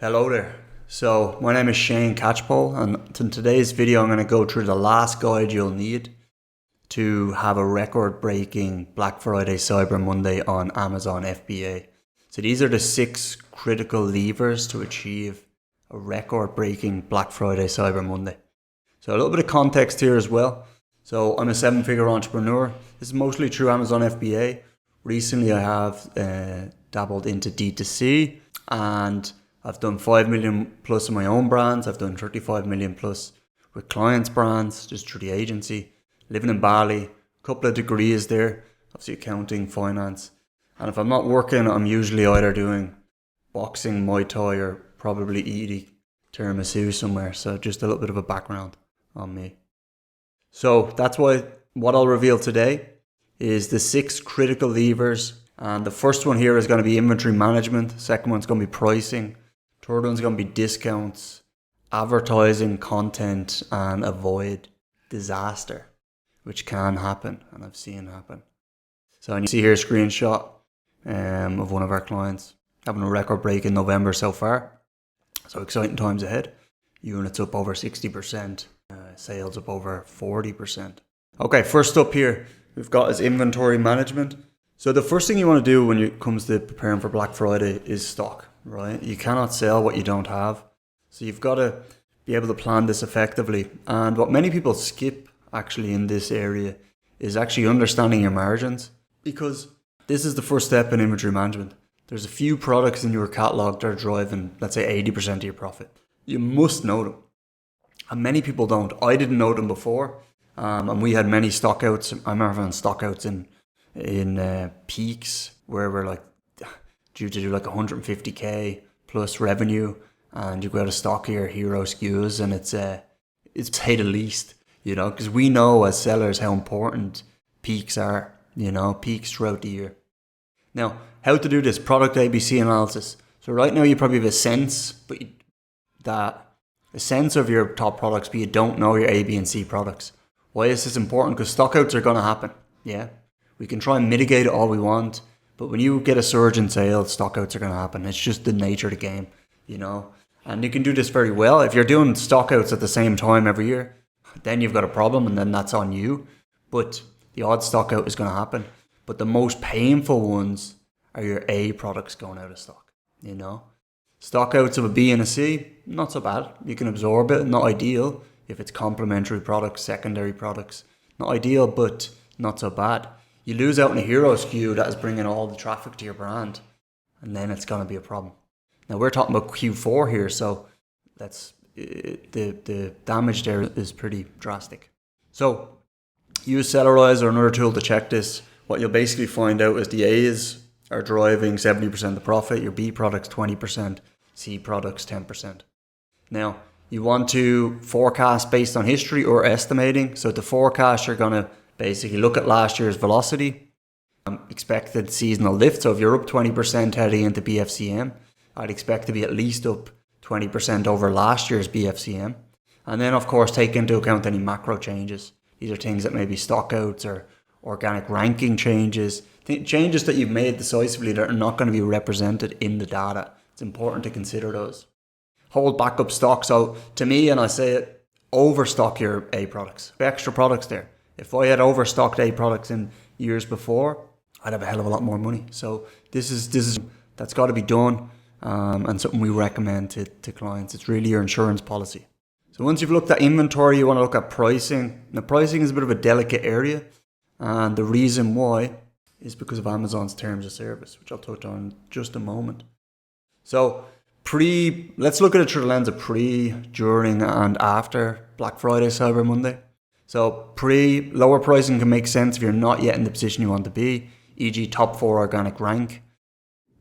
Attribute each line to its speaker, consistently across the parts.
Speaker 1: Hello there. So my name is Shane Catchpole, and in today's video I'm going to go through the last guide you'll need to have a record-breaking Black Friday Cyber Monday on Amazon FBA. So these are the 6 critical levers to achieve a record-breaking Black Friday Cyber Monday. So a little bit of context here as well. So I'm a 7-figure entrepreneur. This is mostly through Amazon FBA. Recently I have dabbled into D2C, and I've done 5 million plus in my own brands. I've done 35 million plus with clients' brands, just through the agency. Living in Bali, a couple of degrees there, obviously accounting, finance. And if I'm not working, I'm usually either doing boxing, Muay Thai, or probably eating tiramisu somewhere. So just a little bit of a background on me. So that's why what I'll reveal today is the 6 critical levers. And the first one here is going to be inventory management. The second one's going to be pricing. Third one's going to be discounts, advertising, content, and avoid disaster, which can happen, and I've seen happen. So you see here a screenshot of one of our clients having a record break in November so far. So exciting times ahead. Units up over 60%, sales up over 40%. Okay, first up here, we've got is inventory management. So the first thing you want to do when it comes to preparing for Black Friday is stock, right? You cannot sell what you don't have. So you've got to be able to plan this effectively. And what many people skip actually in this area is actually understanding your margins, because this is the first step in inventory management. There's a few products in your catalog that are driving, let's say, 80% of your profit. You must know them. And many people don't. I didn't know them before. And we had many stockouts. I remember having stockouts in peaks where we're like due to do like 150k plus revenue, and you go out of stock your hero SKUs, and it's to say the least, you know, because we know as sellers how important peaks are, you know, peaks throughout the year. Now, how to do this product ABC analysis. So right now you probably have a sense, a sense of your top products, but you don't know your A, B, and C products. Why is this important? Because stockouts are going to happen. Yeah. We can try and mitigate it all we want, but when you get a surge in sales, stockouts are going to happen. It's just the nature of the game, you know. And you can do this very well. If you're doing stockouts at the same time every year, then you've got a problem, and then that's on you. But the odd stockout is going to happen. But the most painful ones are your A products going out of stock, you know. Stockouts of a B and a C, not so bad. You can absorb it, not ideal. If it's complementary products, secondary products, not ideal, but not so bad. You lose out on a hero SKU that is bringing all the traffic to your brand, and then it's going to be a problem. Now we're talking about Q4 here, so that's the damage there is pretty drastic. So use Sellerize or another tool to check this. What you'll basically find out is the A's are driving 70% of the profit, your B products 20%, C products 10%. Now you want to forecast based on history or estimating. So to forecast, you're going to basically look at last year's velocity, expected seasonal lift. So if you're up 20% heading into BFCM, I'd expect to be at least up 20% over last year's BFCM. And then of course take into account any macro changes. These are things that may be stockouts or organic ranking changes, changes that you've made decisively that are not going to be represented in the data. It's important to consider those. Hold backup stock. So to me, and I say it, overstock your A products, extra products there. If I had overstocked A products in years before, I'd have a hell of a lot more money. So this is that's got to be done, and something we recommend to clients. It's really your insurance policy. So once you've looked at inventory, you want to look at pricing. Now pricing is a bit of a delicate area, and the reason why is because of Amazon's terms of service, which I'll touch on in just a moment. So let's look at it through the lens of pre, during, and after Black Friday, Cyber Monday. So lower pricing can make sense if you're not yet in the position you want to be, e.g. top 4 organic rank.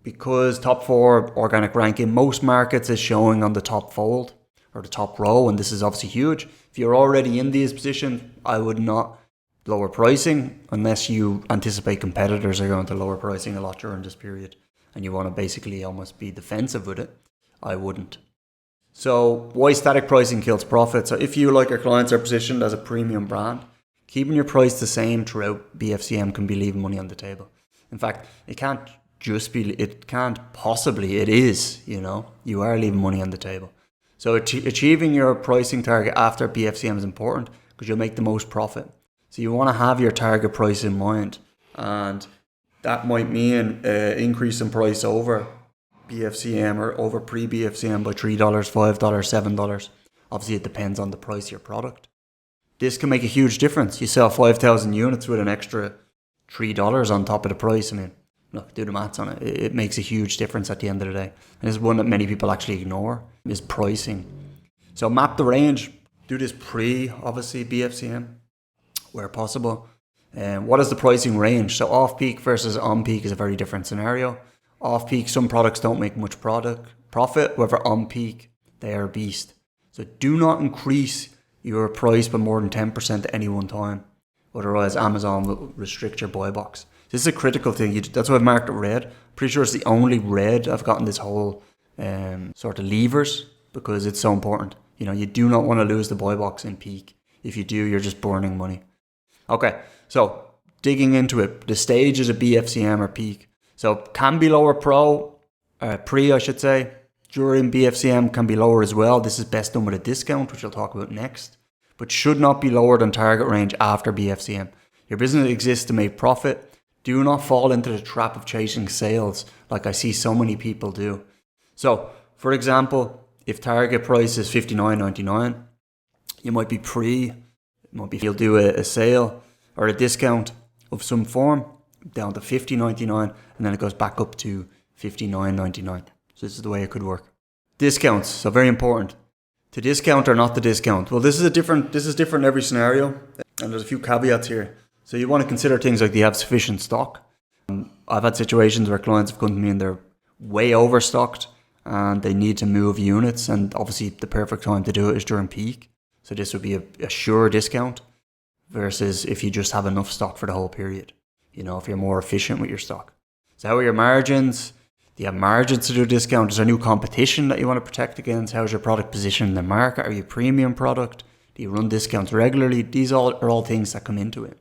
Speaker 1: Because top 4 organic rank in most markets is showing on the top fold or the top row, and this is obviously huge. If you're already in these positions, I would not lower pricing unless you anticipate competitors are going to lower pricing a lot during this period and you want to basically almost be defensive with it. I wouldn't. So why static pricing kills profit? So if you, like your clients, are positioned as a premium brand, keeping your price the same throughout BFCM can be leaving money on the table. In fact, it can't it can't possibly, it is, you are leaving money on the table. So achieving your pricing target after BFCM is important because you'll make the most profit. So you want to have your target price in mind, and that might mean increase in price over BFCM or over pre-BFCM by $3, $5, $7. Obviously, it depends on the price of your product. This can make a huge difference. You sell 5,000 units with an extra $3 on top of the price. I mean, look, do the maths on it. It makes a huge difference at the end of the day. And this is one that many people actually ignore, is pricing. So map the range. Do this obviously, BFCM, where possible. What is the pricing range? So off-peak versus on-peak is a very different scenario. Off-peak, some products don't make much profit. However, on-peak, they are a beast. So do not increase your price by more than 10% at any one time. Otherwise, Amazon will restrict your buy box. This is a critical thing. That's why I've marked it red. Pretty sure it's the only red I've gotten this whole sort of levers, because it's so important. You do not want to lose the buy box in peak. If you do, you're just burning money. Okay, so digging into it, the stages of BFCM or peak. So can be lower pre, I should say. During BFCM can be lower as well. This is best done with a discount, which I'll talk about next. But should not be lower than target range after BFCM. Your business exists to make profit. Do not fall into the trap of chasing sales like I see so many people do. So, for example, if target price is $59.99, you might be you'll do a sale or a discount of some form down to $50.99, and then it goes back up to $59.99. So this is the way it could work. Discounts, so very important. To discount or not to discount. Well, this is different in every scenario, and there's a few caveats here. So you want to consider things like, do you have sufficient stock? I've had situations where clients have come to me and they're way overstocked and they need to move units, and obviously the perfect time to do it is during peak. So this would be a sure discount versus if you just have enough stock for the whole period. If you're more efficient with your stock. So how are your margins? Do you have margins to do a discount? Is there new competition that you want to protect against? How's your product positioned in the market? Are you a premium product? Do you run discounts regularly? These are all things that come into it.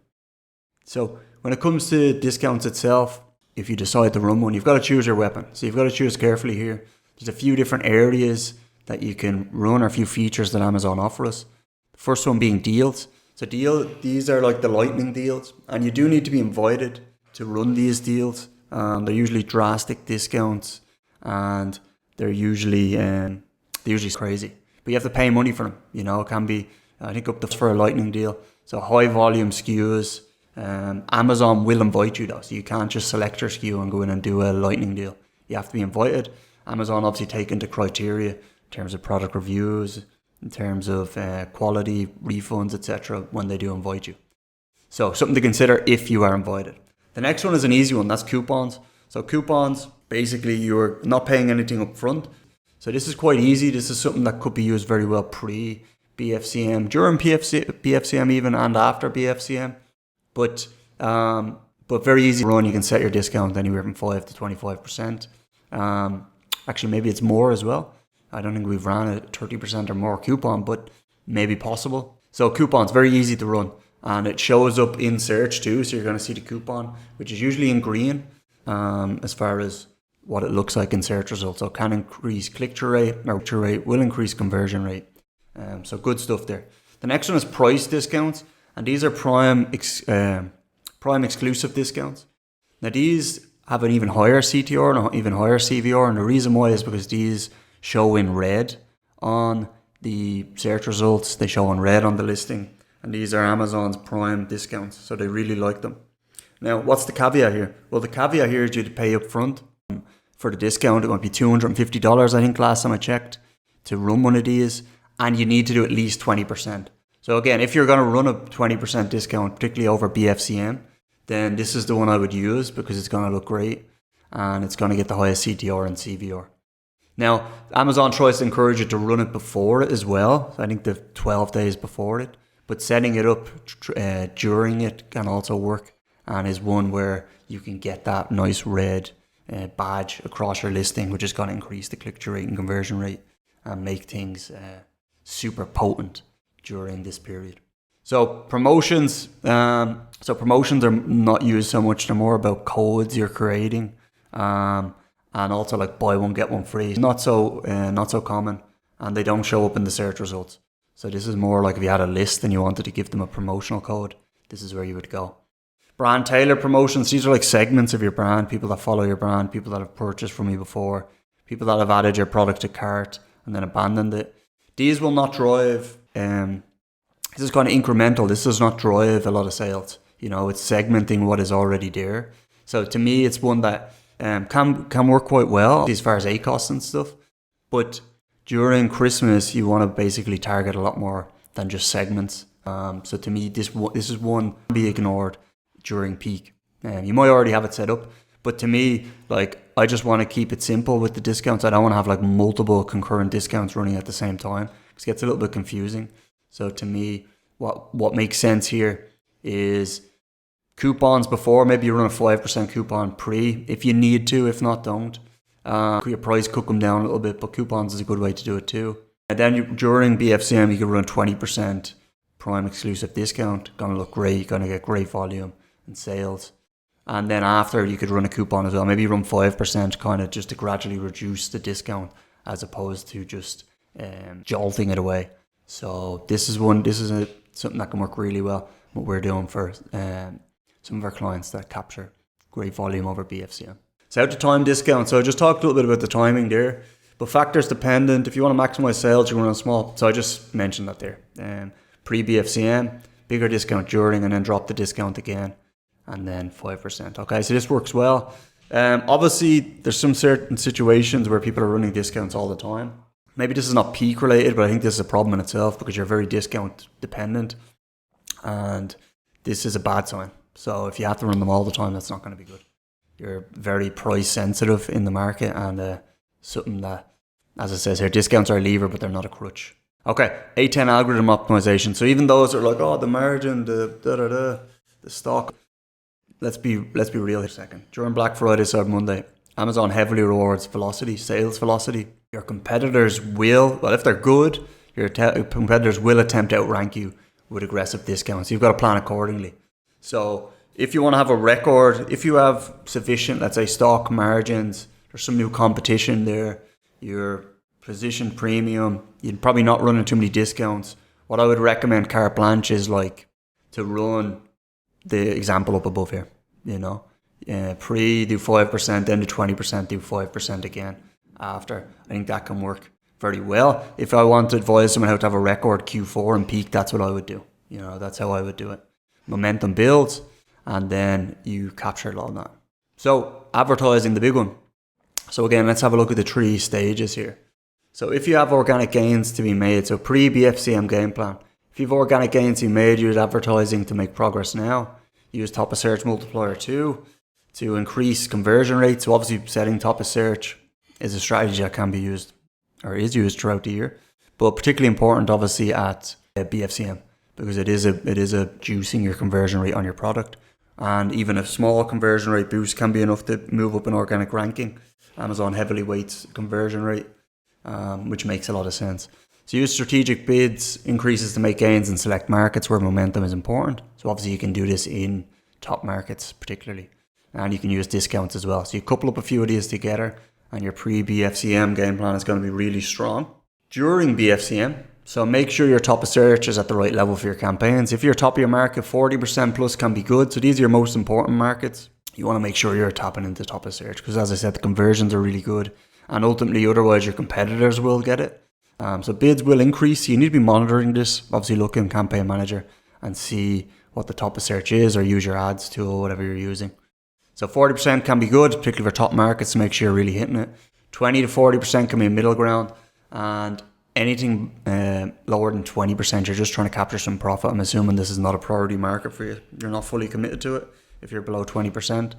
Speaker 1: So when it comes to discounts itself, if you decide to run one, you've got to choose your weapon. So you've got to choose carefully here. There's a few different areas that you can run, or a few features that Amazon offer us. The first one being deals. So these are like the lightning deals, and you do need to be invited to run these deals. They're usually drastic discounts, and they're usually crazy. But you have to pay money for them. It can be, I think, up to for a lightning deal. So high volume SKUs. Amazon will invite you though, so you can't just select your SKU and go in and do a lightning deal. You have to be invited. Amazon obviously take into criteria in terms of product reviews, in terms of quality, refunds, etc. when they do invite you. So something to consider if you are invited. The next one is an easy one, that's coupons. So coupons, basically you're not paying anything up front. So this is quite easy. This is something that could be used very well pre-BFCM, during BFCM even, and after BFCM. But very easy to run. You can set your discount anywhere from 5 to 25%. Actually, maybe it's more as well. I don't think we've ran a 30% or more coupon, but maybe possible. So coupons, very easy to run. And it shows up in search too. So you're going to see the coupon, which is usually in green as far as what it looks like in search results. So it can increase click-through rate, or click-through rate will increase conversion rate. So good stuff there. The next one is price discounts. And these are prime exclusive discounts. Now these have an even higher CTR and an even higher CVR. And the reason why is because these show in red on the search results. They show in red on the listing. And these are Amazon's prime discounts. So they really like them. Now, what's the caveat here? Well, the caveat here is you to pay up front. For the discount, it might be $250, I think, last time I checked, to run one of these. And you need to do at least 20%. So again, if you're going to run a 20% discount, particularly over BFCM, then this is the one I would use because it's going to look great and it's going to get the highest CTR and CVR. Now, Amazon tries to encourage you to run it before it as well. So I think the 12 days before it, but setting it up during it can also work, and is one where you can get that nice red badge across your listing, which is going to increase the click-through rate and conversion rate and make things super potent during this period. So promotions are not used so much. They're more about codes you're creating And also like buy one get one free. Not so common, and they don't show up in the search results. So this is more like if you had a list and you wanted to give them a promotional code, this is where you would go. Brand tailored promotions, these are like segments of your brand, people that follow your brand, people that have purchased from you before, people that have added your product to cart and then abandoned it. These will not drive, this is kind of incremental, this does not drive a lot of sales. You know, it's segmenting what is already there. So to me, it's one that can work quite well as far as ACOS and stuff. But during Christmas, you want to basically target a lot more than just segments. So to me, this is one to be ignored during peak. You might already have it set up, but to me, like, I just want to keep it simple with the discounts. I don't want to have like multiple concurrent discounts running at the same time. It gets a little bit confusing. So to me, what makes sense here is coupons before. Maybe you run a 5% coupon pre if you need to. If not, don't. Your price could come down a little bit, but coupons is a good way to do it too. And then during BFCM, you can run 20% Prime exclusive discount. Gonna look great. Gonna get great volume and sales. And then after, you could run a coupon as well. Maybe run 5% kind of just to gradually reduce the discount as opposed to just jolting it away. So this is something that can work really well. What we're doing for some of our clients that capture great volume over BFCM. So out to time discount. So I just talked a little bit about the timing there, but factors dependent. If you want to maximize sales, you run on small. So I just mentioned that there. Pre-BFCM, bigger discount during, and then drop the discount again, and then 5%. Okay, so this works well. Obviously, there's some certain situations where people are running discounts all the time. Maybe this is not peak related, but I think this is a problem in itself because you're very discount dependent, and this is a bad sign. So if you have to run them all the time, that's not going to be good. You're very price sensitive in the market, and something that, as it says here, discounts are a lever, but they're not a crutch. Okay, A10 algorithm optimization. So even those are like, oh, the margin, the stock. Let's be real here a second. During Black Friday, Cyber Monday, Amazon heavily rewards velocity, sales velocity. Your competitors will, well, if they're good, your competitors will attempt to outrank you with aggressive discounts. You've got to plan accordingly. So if you want to have a record, if you have sufficient, let's say, stock margins, there's some new competition there, your position premium, you'd probably not run too many discounts. What I would recommend carte blanche is like to run the example up above here, you know, pre do 5%, then do 20%, do 5% again after. I think that can work very well. If I want to advise someone how to have a record Q4 and peak, that's what I would do. You know, that's how I would do it. Momentum builds, and then you capture all that. So advertising, the big one. So again, let's have a look at the 3 stages here. So if you have organic gains to be made, so pre-BFCM game plan, if you have organic gains to be made, use advertising to make progress now. Use top of search multiplier 2 to increase conversion rates. So obviously setting top of search is a strategy that can be used or is used throughout the year, but particularly important obviously at BFCM because it is a juicing your conversion rate on your product. And even a small conversion rate boost can be enough to move up an organic ranking. Amazon heavily weights conversion rate, which makes a lot of sense. So use strategic bids, increases to make gains in select markets where momentum is important. So obviously you can do this in top markets particularly. And you can use discounts as well. So you couple up a few of these together and your pre-BFCM game plan is going to be really strong. During BFCM, so make sure your top of search is at the right level for your campaigns. If you're top of your market, 40% plus can be good. So these are your most important markets. You want to make sure you're tapping into top of search because as I said, the conversions are really good. And ultimately, otherwise your competitors will get it. So bids will increase. You need to be monitoring this. Obviously look in Campaign Manager and see what the top of search is or use your ads tool, whatever you're using. So 40% can be good, particularly for top markets to make sure you're really hitting it. 20 to 40% can be a middle ground. And anything lower than 20%, you're just trying to capture some profit. I'm assuming this is not a priority market for you. You're not fully committed to it if you're below 20%.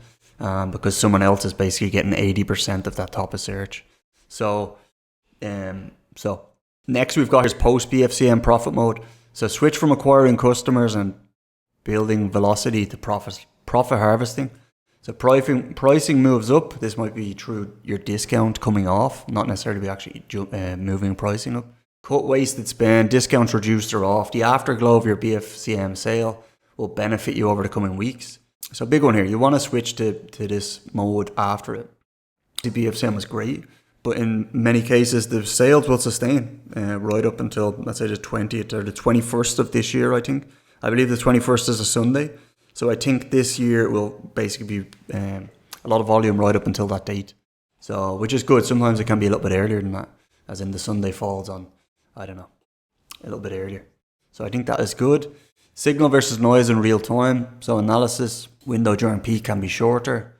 Speaker 1: Because someone else is basically getting 80% of that top of search. So next we've got here's post BFCM profit mode. So switch from acquiring customers and building velocity to profit harvesting. So pricing moves up. This might be through your discount coming off, not necessarily actually moving pricing up. Cut wasted spend, discounts reduced or off. The afterglow of your BFCM sale will benefit you over the coming weeks. So big one here, you want to switch to this mode after it. The BFCM was great, but in many cases the sales will sustain right up until, let's say, the 20th or the 21st of this year, I think. I believe the 21st is a Sunday. So I think this year it will basically be a lot of volume right up until that date. So, which is good. Sometimes it can be a little bit earlier than that, as in the Sunday falls on, I don't know, a little bit earlier. So I think that is good. Signal versus noise in real time. So analysis, window during peak can be shorter.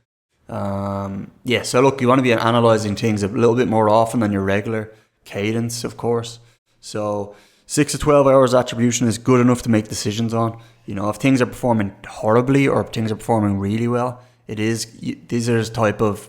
Speaker 1: So look, you want to be analysing things a little bit more often than your regular cadence, of course. So 6 to 12 hours attribution is good enough to make decisions on. You know, if things are performing horribly or if things are performing really well, these are the type of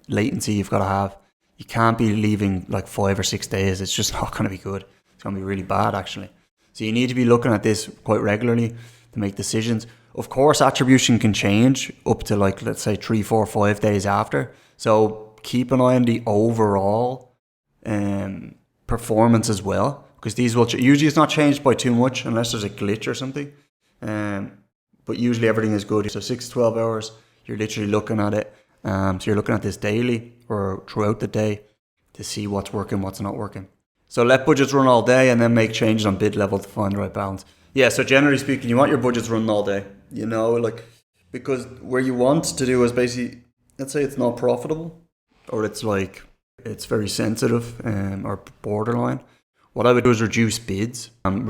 Speaker 1: latency you've got to have. You can't be leaving like 5 or 6 days. It's just not going to be good. It's going to be really bad, actually. So you need to be looking at this quite regularly to make decisions. Of course, attribution can change up to like, let's say 3, 4, 5 days after. So keep an eye on the overall performance as well, because these will usually it's not changed by too much unless there's a glitch or something. But usually everything is good. So 6 to 12 hours, you're literally looking at it. So you're looking at this daily or throughout the day to see what's working, what's not working. So let budgets run all day and then make changes on bid level to find the right balance. Yeah, so generally speaking, you want your budgets running all day, you know, like, because where you want to do is basically, let's say it's not profitable or it's like, it's very sensitive or borderline. What I would do is reduce bids and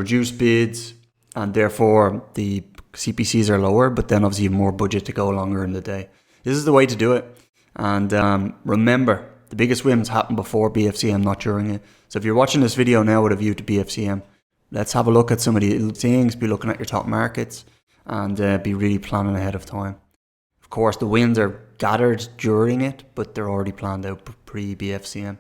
Speaker 1: therefore the CPCs are lower, but then obviously you have more budget to go longer in the day. This is the way to do it. And remember, the biggest wins happen before BFCM, not during it. So if you're watching this video now with a view to BFCM, let's have a look at some of the things, be looking at your top markets and be really planning ahead of time. Of course, the wins are gathered during it, but they're already planned out pre-BFCM.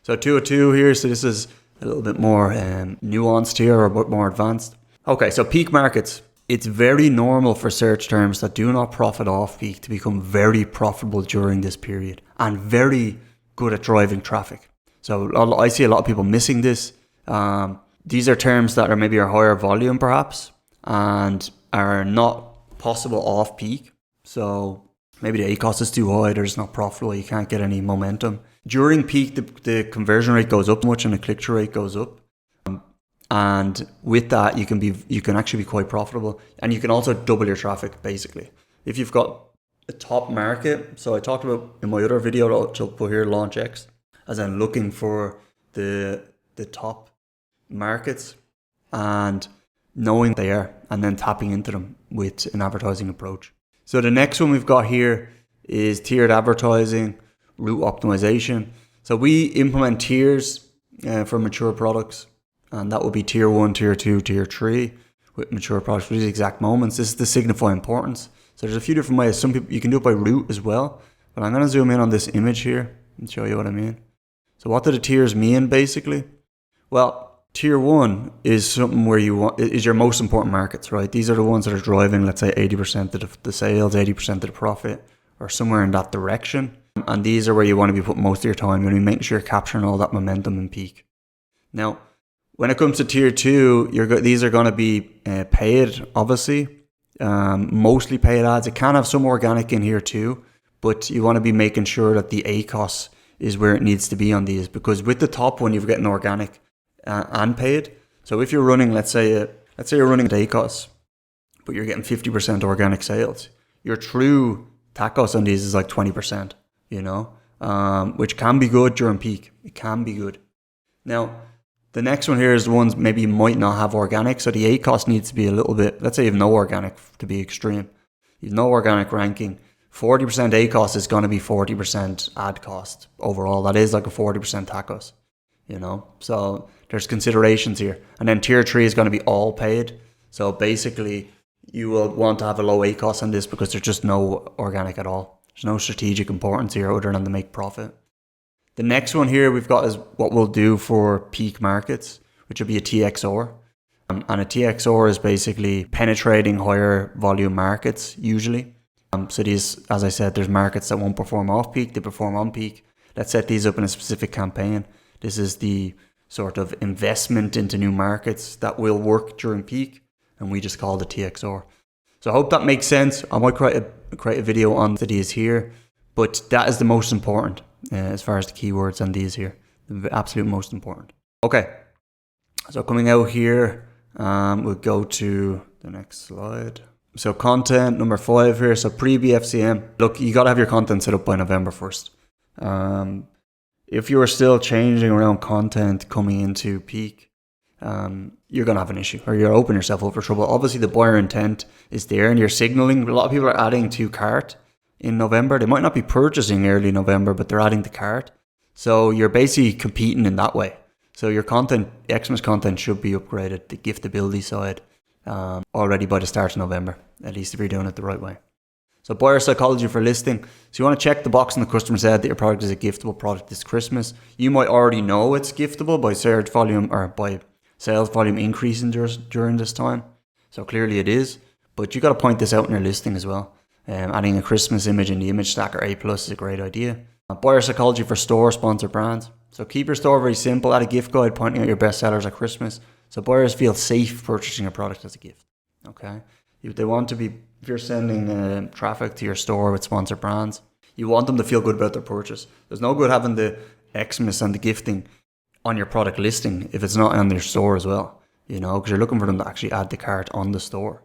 Speaker 1: So 202 here, so this is a little bit more nuanced here or a bit more advanced. Okay, so peak markets. It's very normal for search terms that do not profit off peak to become very profitable during this period and very good at driving traffic. So I see a lot of people missing this. These are terms that are maybe higher volume perhaps and are not possible off peak. So maybe the ACOS is too high, they're just not profitable, you can't get any momentum. During peak, the conversion rate goes up much and the click-through rate goes up. And with that, you can actually be quite profitable, and you can also double your traffic basically. If you've got a top market, so I talked about in my other video, I'll put here Launch X, as in looking for the top markets and knowing they are, and then tapping into them with an advertising approach. So the next one we've got here is tiered advertising, route optimization. So we implement tiers for mature products. And that will be tier 1, tier 2, tier 3 with mature products for these exact moments. This is to signify importance. So there's a few different ways. Some people, you can do it by route as well. But I'm going to zoom in on this image here and show you what I mean. So what do the tiers mean basically? Well, tier 1 is something where is your most important markets, right? These are the ones that are driving, let's say 80% of the sales, 80% of the profit, or somewhere in that direction. And these are where you want to be putting most of your time. You want to be making sure you're capturing all that momentum and peak. Now, when it comes to tier 2, these are going to be paid, obviously, mostly paid ads. It can have some organic in here too, but you want to be making sure that the ACOS is where it needs to be on these, because with the top one, you're getting organic and paid. So if you're running, let's say you're running at ACOS, but you're getting 50% organic sales, your true TACOS on these is like 20%, you know, which can be good during peak. It can be good. Now, the next one here is the ones maybe you might not have organic. So the ACOS needs to be a little bit, let's say you have no organic to be extreme. You have no organic ranking. 40% ACOS is going to be 40% ad cost overall. That is like a 40% TACOS, you know. So there's considerations here. And then tier 3 is going to be all paid. So basically you will want to have a low ACOS on this because there's just no organic at all. There's no strategic importance here other than to make profit. The next one here we've got is what we'll do for peak markets, which will be a TXR. And a TXR is basically penetrating higher volume markets usually. So these, as I said, there's markets that won't perform off peak, they perform on peak. Let's set these up in a specific campaign. This is the sort of investment into new markets that will work during peak, and we just call it TXR. So I hope that makes sense. I might create a video on these here. But that is the most important as far as the keywords and these here. The absolute most important. Okay, so coming out here, we'll go to the next slide. So content number 5 here. So pre-BFCM. Look, you got to have your content set up by November 1st. If you are still changing around content coming into peak, you're going to have an issue, or you're opening yourself up for trouble. Obviously, the buyer intent is there and you're signaling. A lot of people are adding to cart in November. They might not be purchasing early November, but they're adding to cart. So you're basically competing in that way. So your content, Xmas content should be upgraded, the giftability side, already by the start of November, at least if you're doing it the right way. So buyer psychology for listing. So you want to check the box in the customer's head that your product is a giftable product this Christmas. You might already know it's giftable by search volume or by sales volume increasing during this time. So clearly it is, but you got to point this out in your listing as well. Adding a Christmas image in the image stack or A+ is a great idea. Buyer psychology for store sponsored brands. So keep your store very simple. Add a gift guide pointing out your best sellers at Christmas, so buyers feel safe purchasing a product as a gift. Okay, if they want to be, if you're sending traffic to your store with sponsored brands, you want them to feel good about their purchase. There's no good having the Xmas and the gifting on your product listing if it's not on their store as well. You know, because you're looking for them to actually add the cart on the store.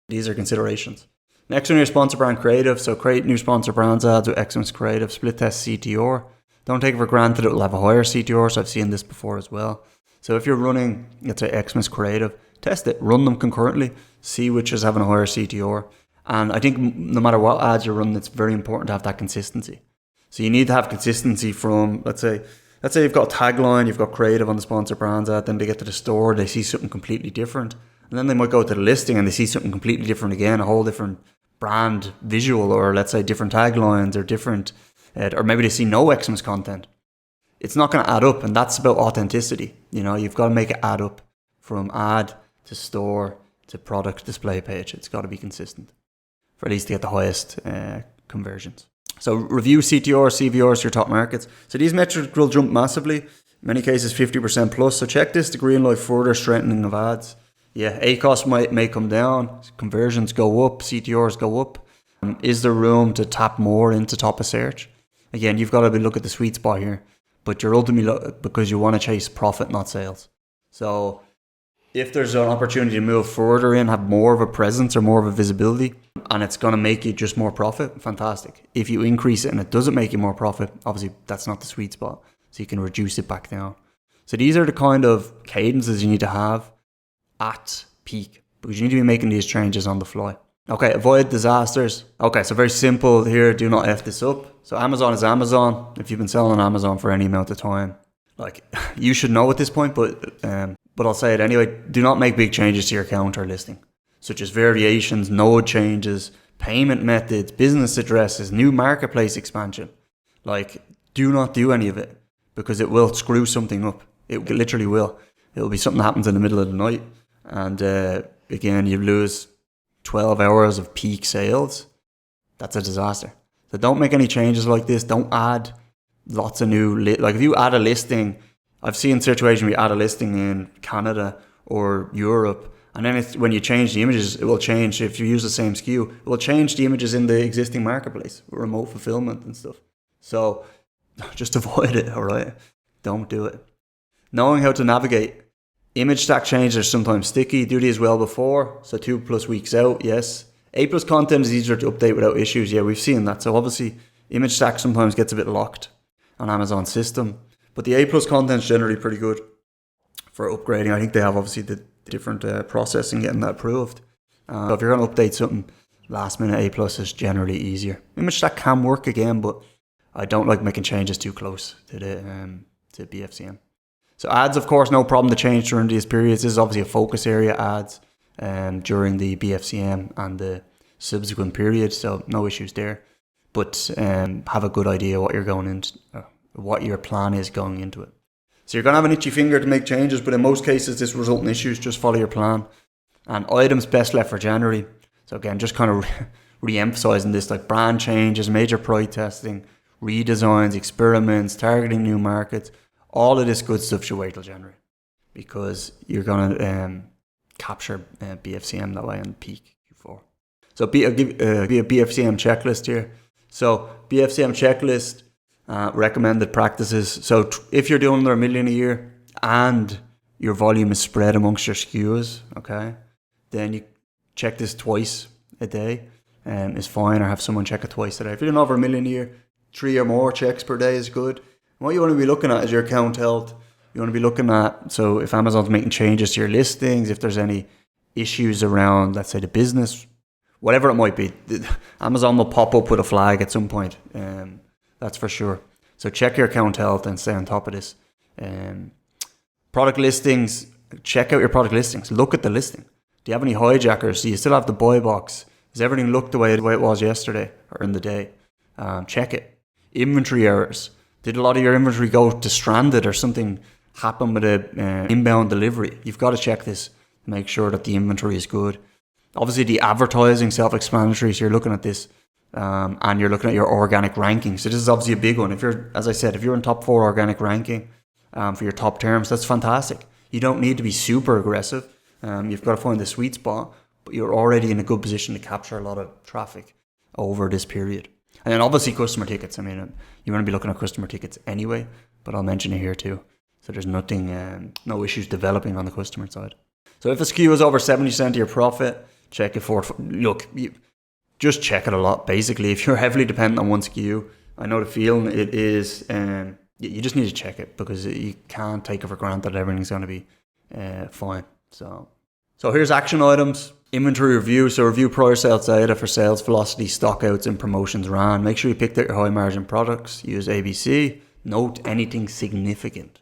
Speaker 1: These are considerations. Next one, your sponsor brand creative. So create new sponsor brands ads with Xmas creative. Split test CTR. Don't take it for granted it will have a higher CTR. So I've seen this before as well. So if you're running, let's say Xmas creative, test it, run them concurrently, see which is having a higher CTR. And I think no matter what ads you're running, it's very important to have that consistency. So you need to have consistency from, let's say you've got a tagline, you've got creative on the sponsor brands ad, then they get to the store, they see something completely different. And then they might go to the listing and they see something completely different again, a whole different brand visual, or let's say different taglines or different, or maybe they see no Xmas content. It's not going to add up, and that's about authenticity. You know, you've got to make it add up from ad to store to product display page. It's got to be consistent for at least to get the highest conversions. So review CTR, CVRs, your top markets. So these metrics will jump massively, in many cases 50% plus. So check this to green light further strengthening of ads. Yeah, ACOS may come down, conversions go up, CTRs go up. Is there room to tap more into top of search? Again, you've got to look at the sweet spot here, but you're ultimately because you want to chase profit, not sales. So if there's an opportunity to move further in, have more of a presence or more of a visibility, and it's going to make you just more profit, fantastic. If you increase it and it doesn't make you more profit, obviously that's not the sweet spot. So you can reduce it back down. So these are the kind of cadences you need to have at peak, because you need to be making these changes on the fly. Okay, avoid disasters. Okay, so very simple here. Do not F this up. So Amazon is Amazon. If you've been selling on Amazon for any amount of time, like you should know at this point, but I'll say it anyway. Do not make big changes to your account or listing, such as variations, node changes, payment methods, business addresses, new marketplace expansion. Like, do not do any of it, because it will screw something up. It literally will. It'll be something that happens in the middle of the night. And again, you lose 12 hours of peak sales. That's a disaster. So don't make any changes like this. Don't add lots of new, like if you add a listing, I've seen situations where you add a listing in Canada or Europe, and then when you change the images, it will change. If you use the same SKU, it will change the images in the existing marketplace, remote fulfillment and stuff. So just avoid it, all right? Don't do it. Knowing how to navigate. Image stack changes are sometimes sticky. Do these well before, so 2+ weeks out, yes. A+ content is easier to update without issues. Yeah, we've seen that. So obviously, image stack sometimes gets a bit locked on Amazon's system. But the A+ content is generally pretty good for upgrading. I think they have obviously the different processing getting that approved. So if you're going to update something, last minute A+ is generally easier. Image stack can work again, but I don't like making changes too close to the BFCM. So ads, of course, no problem to change during these periods. This is obviously a focus area, ads, during the BFCM and the subsequent period. So no issues there. But have a good idea what you're going into, what your plan is going into it. So you're going to have an itchy finger to make changes, but in most cases, this will result in issues. Just follow your plan. And items best left for January. So again, just kind of re-emphasizing this, like brand changes, major price testing, redesigns, experiments, targeting new markets. All of this good stuff should wait till January, because you're going to capture BFCM that way and peak Q4. So I'll give a BFCM checklist here. So BFCM checklist, recommended practices. So if you're doing under $1 million a year and your volume is spread amongst your SKUs, okay, then you check this twice a day is fine, or have someone check it twice a day. If you're doing over $1 million a year, 3 or more checks per day is good. And what you want to be looking at is your account health. You want to be looking at, so if Amazon's making changes to your listings, if there's any issues around, let's say, the business, whatever it might be, Amazon will pop up with a flag at some point. That's for sure. So check your account health and stay on top of this. Product listings, check out your product listings. Look at the listing. Do you have any hijackers? Do you still have the buy box? Does everything look the way it was yesterday or in the day? Check it. Inventory errors. Did a lot of your inventory go to stranded or something happen with a inbound delivery? You've got to check this to make sure that the inventory is good. Obviously, the advertising, self-explanatory. So you're looking at this and you're looking at your organic ranking. So this is obviously a big one. If you're, as I said, if you're in top 4 organic ranking for your top terms, that's fantastic. You don't need to be super aggressive. You've got to find the sweet spot, but you're already in a good position to capture a lot of traffic over this period. And then obviously customer tickets. I mean, you want to be looking at customer tickets anyway, but I'll mention it here too. So there's nothing, no issues developing on the customer side. So if a SKU is over 70% of your profit, check it for, look, just check it a lot. Basically, if you're heavily dependent on one SKU, I know the feeling it is, you just need to check it because you can't take it for granted that everything's going to be fine. So here's action items. Inventory review. So review prior sales data for sales velocity, stockouts and promotions ran. Make sure you picked out your high margin products. Use ABC. Note anything significant.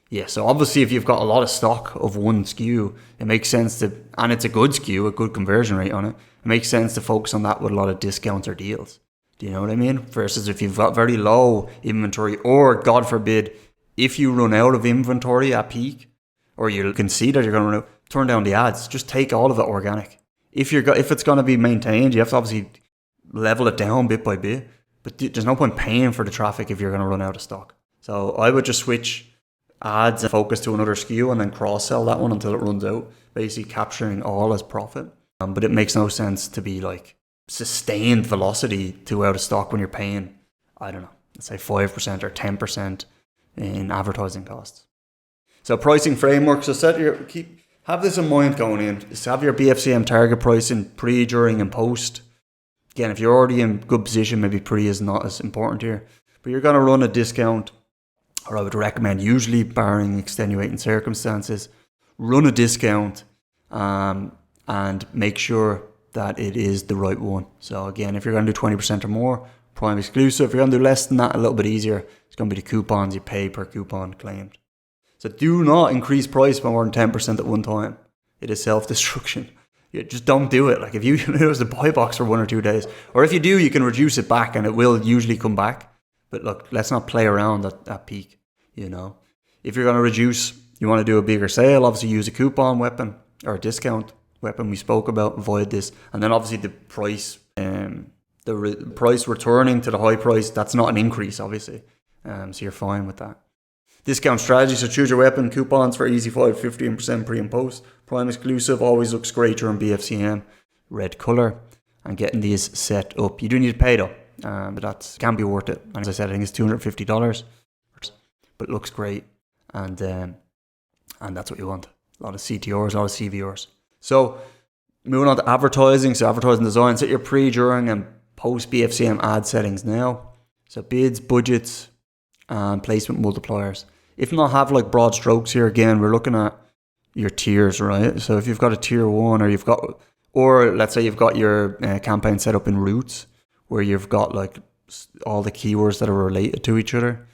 Speaker 1: Yeah, so obviously if you've got a lot of stock of one SKU, it makes sense to, and it's a good SKU, a good conversion rate on it, it makes sense to focus on that with a lot of discounts or deals. Do you know what I mean? Versus if you've got very low inventory, or God forbid, if you run out of inventory at peak, or you can see that you're going to run out, turn down the ads. Just take all of it organic. If it's going to be maintained, you have to obviously level it down bit by bit. But there's no point paying for the traffic if you're going to run out of stock. So I would just switch ads and focus to another SKU and then cross-sell that one until it runs out, basically capturing all as profit. But it makes no sense to be like sustained velocity to out of stock when you're paying, I don't know, let's say 5% or 10% in advertising costs. So pricing framework. So have this in mind going in. Just have your BFCM target pricing pre, during and post. Again, if you're already in good position, maybe pre is not as important here. But you're going to run a discount, or I would recommend, usually barring extenuating circumstances, run a discount and make sure that it is the right one. So again, if you're going to do 20% or more, Prime exclusive. If you're going to do less than that, a little bit easier, it's going to be the coupons you pay per coupon claimed. So do not increase price by more than 10% at one time. It is self-destruction. You just don't do it. Like if you use the buy box for 1 or 2 days, or if you do, you can reduce it back and it will usually come back. But look, let's not play around at peak, you know. If you're going to reduce, you want to do a bigger sale, obviously use a coupon weapon or a discount weapon we spoke about, avoid this. And then obviously the price, price returning to the high price, that's not an increase, obviously. So you're fine with that. Discount strategy, so choose your weapon. Coupons for Easy 5, 15% pre and post. Prime exclusive always looks great during BFCM. Red colour. And getting these set up. You do need to pay though, but that can be worth it. And as I said, I think it's $250, but it looks great. And that's what you want. A lot of CTRs, a lot of CVRs. So moving on to advertising. So advertising design, set your pre, during and post BFCM ad settings now. So bids, budgets, and placement multipliers. If not have like broad strokes here, again, we're looking at your tiers, right? So if you've got a tier 1 or let's say you've got your campaign set up in routes where you've got like all the keywords that are related to each other,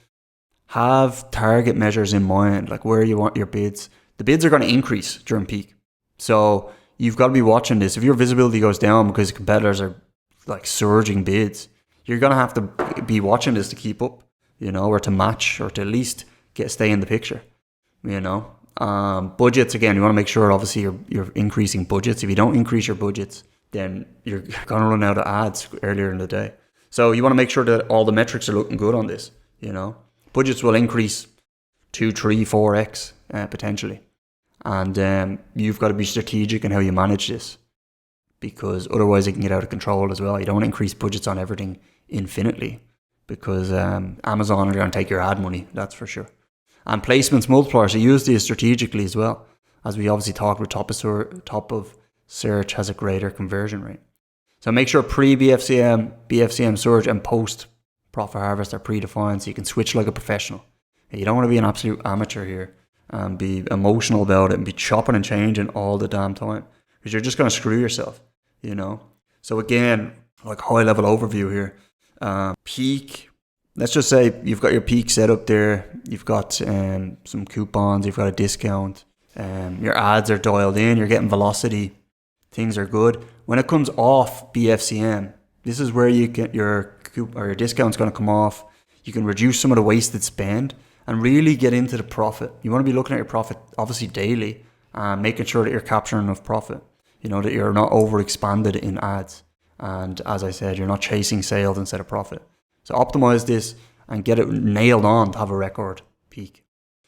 Speaker 1: have target measures in mind, like where you want your bids. The bids are going to increase during peak. So you've got to be watching this. If your visibility goes down because competitors are like surging bids, you're going to have to be watching this to keep up, you know, or to match, or to at least stay in the picture, you know. Budgets, again, you want to make sure obviously you're increasing budgets. If you don't increase your budgets, then you're going to run out of ads earlier in the day. So you want to make sure that all the metrics are looking good on this, you know. Budgets will increase 2, 3, 4x potentially. And you've got to be strategic in how you manage this, because otherwise it can get out of control as well. You don't want to increase budgets on everything infinitely, because Amazon are going to take your ad money, that's for sure. And placements multipliers, so use these strategically as well. As we obviously talked with top of search has a greater conversion rate. So make sure pre-BFCM, BFCM surge, and post-profit harvest are predefined so you can switch like a professional. You don't want to be an absolute amateur here and be emotional about it and be chopping and changing all the damn time, because you're just going to screw yourself, you know. So again, like high level overview here. Peak, let's just say you've got your peak set up there. You've got some coupons, you've got a discount. Your ads are dialed in, you're getting velocity. Things are good. When it comes off BFCM, this is where you get your discount's going to come off. You can reduce some of the wasted spend and really get into the profit. You want to be looking at your profit obviously daily and making sure that you're capturing enough profit. You know, that you're not overexpanded in ads. And as I said, you're not chasing sales instead of profit. So optimize this and get it nailed on to have a record peak.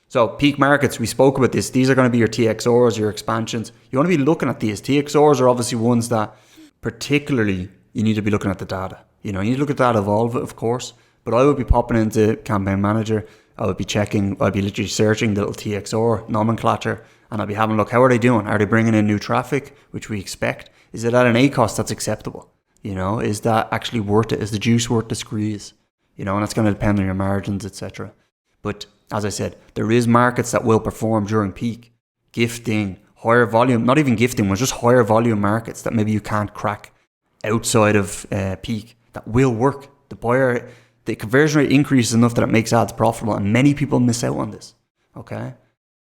Speaker 1: So peak markets, we spoke about this. These are going to be your TXRs, your expansions. You want to be looking at these. TXRs are obviously ones that particularly you need to be looking at the data. You know, you need to look at that, evolve it, of course. But I would be popping into Campaign Manager. I'd be literally searching the little TXR nomenclature, and I'd be having a look. How are they doing? Are they bringing in new traffic, which we expect? Is it at an ACoS that's acceptable? You know, is that actually worth it? Is the juice worth the squeeze? You know, and that's going to depend on your margins, etc. But as I said, there is markets that will perform during peak. Gifting, higher volume, not even gifting, but just higher volume markets that maybe you can't crack outside of peak that will work. The conversion rate increases enough that it makes ads profitable, and many people miss out on this. Okay?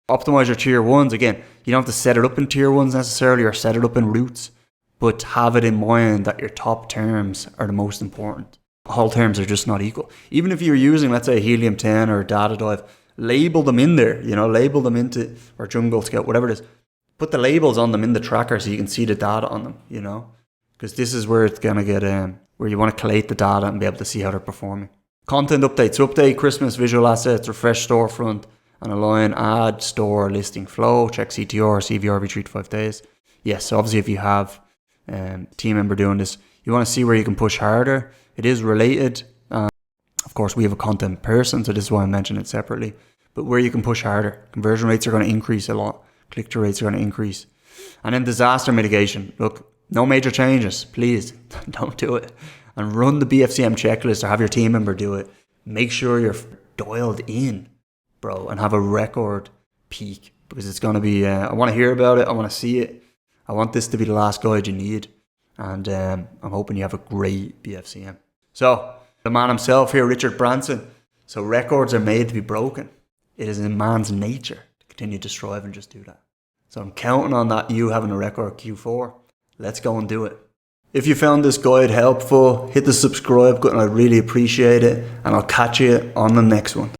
Speaker 1: Optimize your tier ones. Again, you don't have to set it up in tier ones necessarily or set it up in routes, but have it in mind that your top terms are the most important. All terms are just not equal. Even if you're using, let's say, Helium 10 or Data Dive, label them in there, you know, label them into, or Jungle Scout, whatever it is. Put the labels on them in the tracker so you can see the data on them, you know, because this is where it's going to get, where you want to collate the data and be able to see how they're performing. Content updates, update Christmas visual assets, refresh storefront, and align ad, store, listing flow, check CTR, CVR every 3 to 5 days. Yes, so obviously if you have a team member doing this, you want to see where you can push harder. It is related. Of course, we have a content person, so this is why I mentioned it separately. But where you can push harder, conversion rates are going to increase a lot. Click-through rates are going to increase. And then disaster mitigation. Look, no major changes. Please, don't do it. And run the BFCM checklist or have your team member do it. Make sure you're dialed in, bro, and have a record peak. Because it's going to be, I want to hear about it. I want to see it. I want this to be the last guide you need. And I'm hoping you have a great BFCM. So, the man himself here, Richard Branson. So records are made to be broken. It is in man's nature to continue to strive and just do that. So I'm counting on that, you having a record Q4. Let's go and do it. If you found this guide helpful, hit the subscribe button. I really appreciate it. And I'll catch you on the next one.